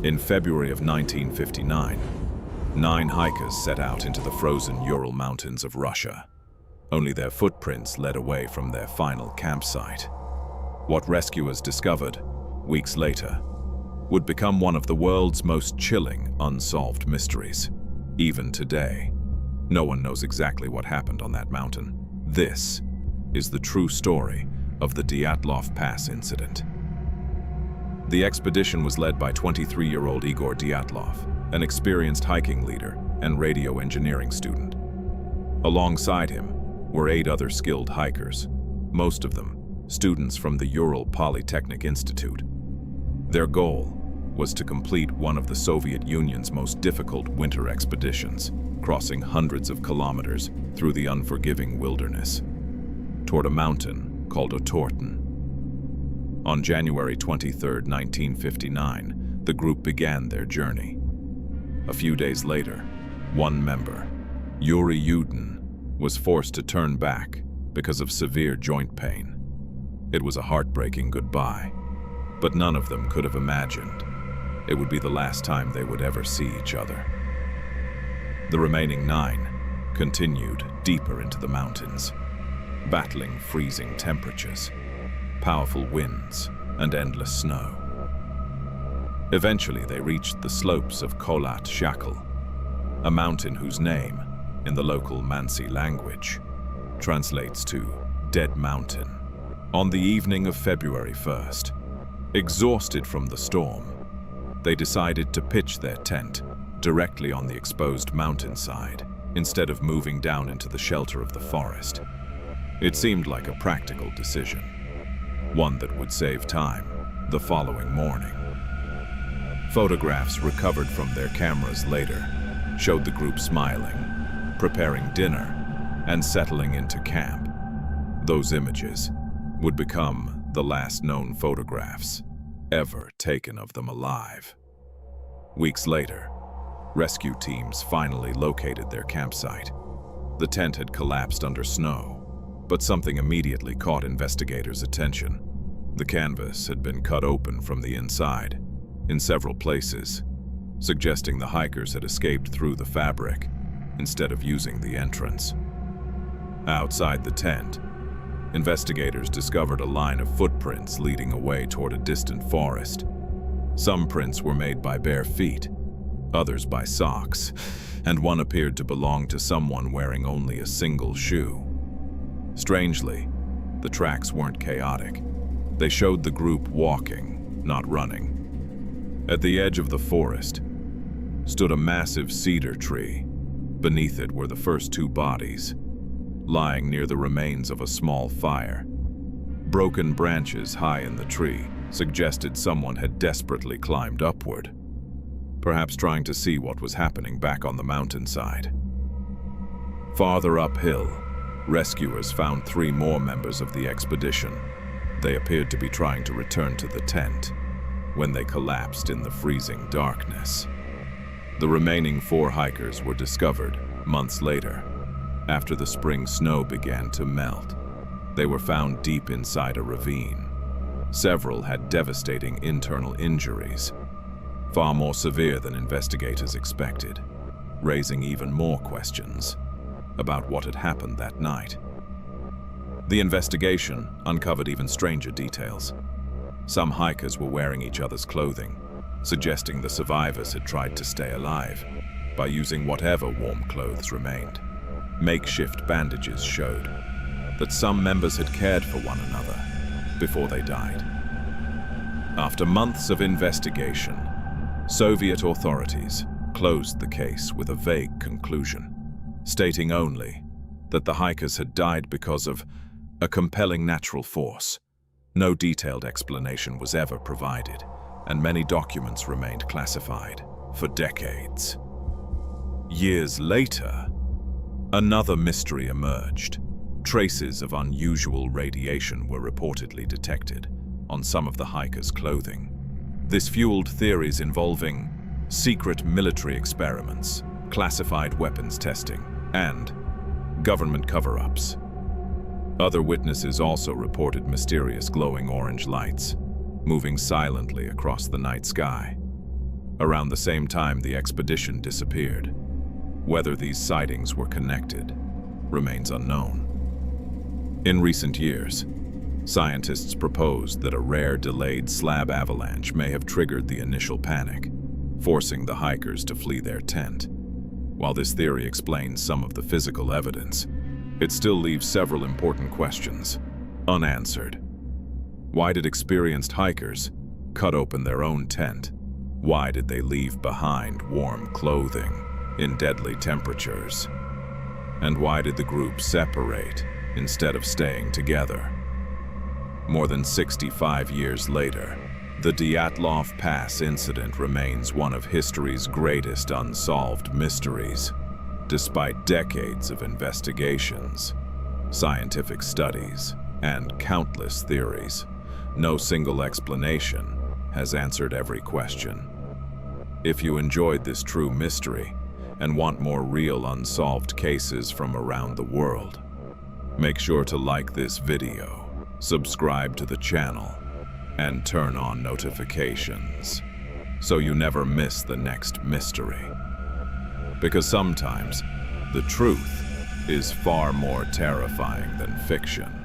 In February of 1959, 9 hikers set out into the frozen Ural Mountains of Russia. Only their footprints led away from their final campsite. What rescuers discovered, weeks later, would become one of the world's most chilling unsolved mysteries. Even today, no one knows exactly what happened on that mountain. This is the true story of the Dyatlov Pass Incident. The expedition was led by 23-year-old Igor Dyatlov, an experienced hiking leader and radio engineering student. Alongside him were 8 other skilled hikers, most of them students from the Ural Polytechnic Institute. Their goal was to complete one of the Soviet Union's most difficult winter expeditions, crossing hundreds of kilometers through the unforgiving wilderness, toward a mountain called Otorten. On January 23, 1959, the group began their journey. A few days later, one member, Yuri Yudin, was forced to turn back because of severe joint pain. It was a heartbreaking goodbye, but none of them could have imagined it would be the last time they would ever see each other. The remaining 9 continued deeper into the mountains, battling freezing temperatures, powerful winds, and endless snow. Eventually, they reached the slopes of Kholat Shakal, a mountain whose name, in the local Mansi language, translates to Dead Mountain. On the evening of February 1st, exhausted from the storm, they decided to pitch their tent directly on the exposed mountainside instead of moving down into the shelter of the forest. It seemed like a practical decision, one that would save time the following morning. Photographs recovered from their cameras later showed the group smiling, preparing dinner, and settling into camp. Those images would become the last known photographs ever taken of them alive. Weeks later, rescue teams finally located their campsite. The tent had collapsed under snow, but something immediately caught investigators' attention. The canvas had been cut open from the inside, in several places, suggesting the hikers had escaped through the fabric instead of using the entrance. Outside the tent, investigators discovered a line of footprints leading away toward a distant forest. Some prints were made by bare feet, others by socks, and one appeared to belong to someone wearing only a single shoe. Strangely, the tracks weren't chaotic. They showed the group walking, not running. At the edge of the forest stood a massive cedar tree. Beneath it were the first 2 bodies, lying near the remains of a small fire. Broken branches high in the tree suggested someone had desperately climbed upward, perhaps trying to see what was happening back on the mountainside. Farther uphill, rescuers found 3 more members of the expedition. They appeared to be trying to return to the tent when they collapsed in the freezing darkness. The remaining 4 hikers were discovered months later, after the spring snow began to melt. They were found deep inside a ravine. Several had devastating internal injuries, far more severe than investigators expected, raising even more questions about what had happened that night. The investigation uncovered even stranger details. Some hikers were wearing each other's clothing, suggesting the survivors had tried to stay alive by using whatever warm clothes remained. Makeshift bandages showed that some members had cared for one another before they died. After months of investigation, Soviet authorities closed the case with a vague conclusion, stating only that the hikers had died because of a compelling natural force. No detailed explanation was ever provided, and many documents remained classified for decades. Years later, another mystery emerged. Traces of unusual radiation were reportedly detected on some of the hikers' clothing. This fueled theories involving secret military experiments, classified weapons testing, and government cover-ups. Other witnesses also reported mysterious glowing orange lights, moving silently across the night sky. around the same time the expedition disappeared. Whether these sightings were connected remains unknown. In recent years, scientists proposed that a rare delayed slab avalanche may have triggered the initial panic, forcing the hikers to flee their tent. While this theory explains some of the physical evidence, it still leaves several important questions unanswered. Why did experienced hikers cut open their own tent? Why did they leave behind warm clothing in deadly temperatures? And why did the group separate instead of staying together? More than 65 years later, the Dyatlov Pass Incident remains one of history's greatest unsolved mysteries. Despite decades of investigations, scientific studies, and countless theories, no single explanation has answered every question. If you enjoyed this true mystery and want more real unsolved cases from around the world, make sure to like this video, subscribe to the channel, and turn on notifications so you never miss the next mystery. Because sometimes the truth is far more terrifying than fiction.